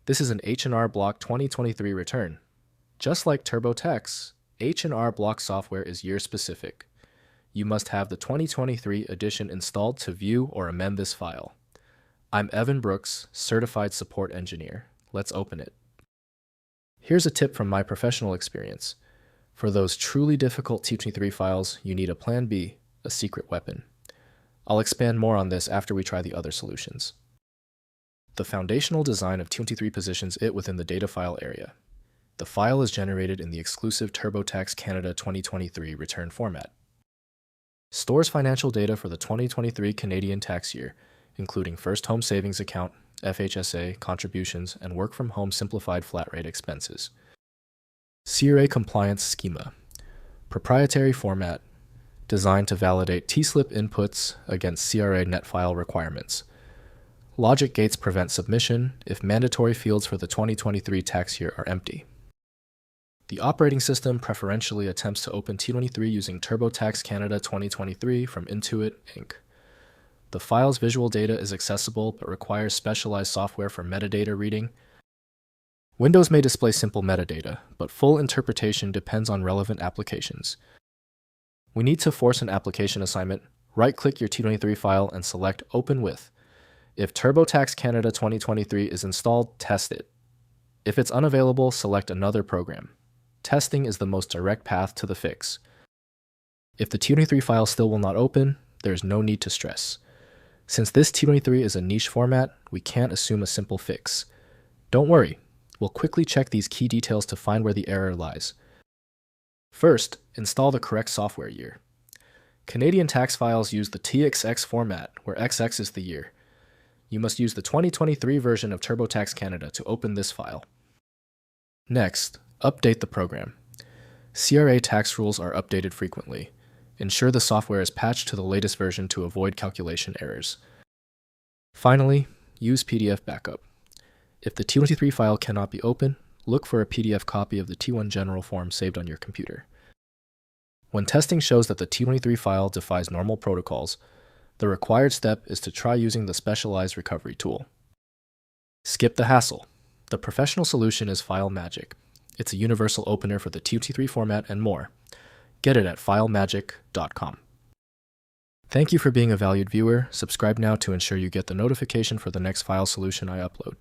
This is an H&R Block 2023 return. Just like TurboTax, H&R Block software is year-specific. You must have the 2023 edition installed to view or amend this file. I'm Evan Brooks, Certified Support Engineer. Let's open it. Here's a tip from my professional experience. For those truly difficult T23 files, you need a Plan B, a secret weapon. I'll expand more on this after we try the other solutions. The foundational design of T23 positions it within the data file area. The file is generated in the exclusive TurboTax Canada 2023 return format. Stores financial data for the 2023 Canadian tax year, including first home savings account, FHSA, contributions, and work-from-home simplified flat rate expenses. CRA compliance schema. Proprietary format, designed to validate T-slip inputs against CRA net file requirements. Logic gates prevent submission if mandatory fields for the 2023 tax year are empty. The operating system preferentially attempts to open T23 using TurboTax Canada 2023 from Intuit, Inc. The file's visual data is accessible but requires specialized software for metadata reading. Windows may display simple metadata, but full interpretation depends on relevant applications. We need to force an application assignment. Right-click your T23 file and select Open With. If TurboTax Canada 2023 is installed, test it. If it's unavailable, select another program. Testing is the most direct path to the fix. If the T23 file still will not open, there is no need to stress. Since this T23 is a niche format, we can't assume a simple fix. Don't worry, we'll quickly check these key details to find where the error lies. First, install the correct software year. Canadian tax files use the TXX format, where XX is the year. You must use the 2023 version of TurboTax Canada to open this file. Next, update the program. CRA tax rules are updated frequently. Ensure the software is patched to the latest version to avoid calculation errors. Finally, use PDF backup. If the T23 file cannot be opened, look for a PDF copy of the T1 general form saved on your computer. When testing shows that the T23 file defies normal protocols, the required step is to try using the specialized recovery tool. Skip the hassle. The professional solution is FileMagic. It's a universal opener for the T23 format and more. Get it at filemagic.com. Thank you for being a valued viewer. Subscribe now to ensure you get the notification for the next file solution I upload.